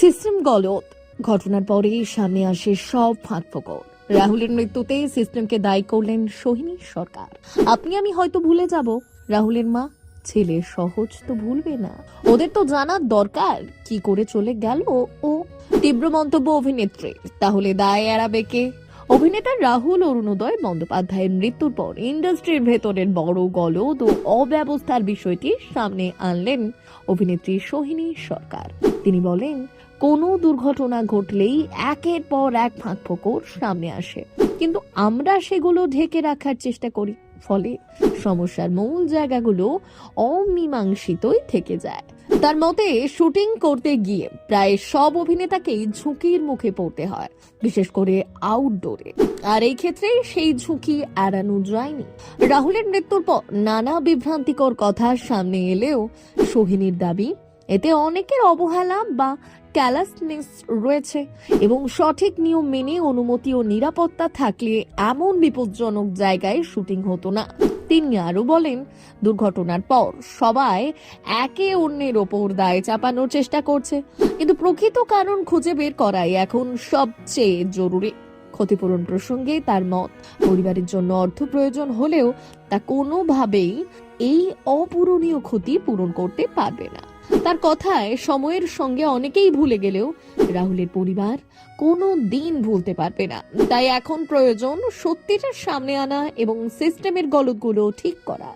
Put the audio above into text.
System গলত ঘটনার পরেই সামনে আসে সব ফাঁকফোকর। রাহুলের মৃত্যুতে সিস্টেমকে দায়ী করলেন সোহিনী সরকার। আপনি আমি হয়তো ভুলে যাব, রাহুলের মা ছেলে সহজ তো ভুলবে না। ওদের তো জানার দরকার কি করে চলে গেল ও। তীব্র মন্তব্য অভিনেত্রী, তাহলে দায় এড়াবে কে? অভিনেতা রাহুল অরুণোদয় বন্দ্যোপাধ্যায়ের মৃত্যুর পর ইন্ডাস্ট্রির ভেতরের বড় গলদ ও অব্যবস্থার বিষয়টি সামনে আনলেন অভিনেত্রী সোহিনী সরকার। তিনি বলেন, কোনো দুর্ঘটনা ঘটলেই একের পর এক ফাঁকফোকর সামনে আসে, কিন্তু আমরা সেগুলো ঢেকে রাখার চেষ্টা করি। ফলে সমস্যার মূল জায়গাগুলো অমীমাংসিতই থেকে যায়। তার মতে, শুটিং করতে গিয়ে প্রায় সব অভিনেতাকেই ঝুঁকির মুখে পড়তে হয়, বিশেষ করে আউটডোরে। আর এই ক্ষেত্রে সেই ঝুঁকি এড়ানো যায়নি। রাহুলের মৃত্যুর পর নানা বিভ্রান্তিকর কথা সামনে এলেও সোহিনীর দাবি, এতে অনেকের অবহেলা বা ক্যালাসনেস রয়েছে এবং সঠিক নিয়ম মেনে অনুমতি ও নিরাপত্তা থাকলে এমন বিপজ্জনক জায়গায় শুটিং হতো না। তিনি আরো বলেন, দুর্ঘটনার পর সবাই একে অন্যের ওপর দায় চাপানোর চেষ্টা করছে, কিন্তু প্রকৃত কারণ খুঁজে বের করাই এখন সবচেয়ে জরুরি। ক্ষতিপূরণ প্রসঙ্গে তার মত, পরিবারের জন্য অর্থ প্রয়োজন হলেও তা কোনোভাবেই এই অপূরণীয় ক্ষতি পূরণ করতে পারবে না। তার কথায় সময়ের সঙ্গে অনেকেই ভুলে গেলেও রাহুলের পরিবার কোনো দিন ভুলতে পারবে না। তাই এখন প্রয়োজন সত্যিটা সামনে আনা এবং সিস্টেমের গলদগুলো ঠিক করা।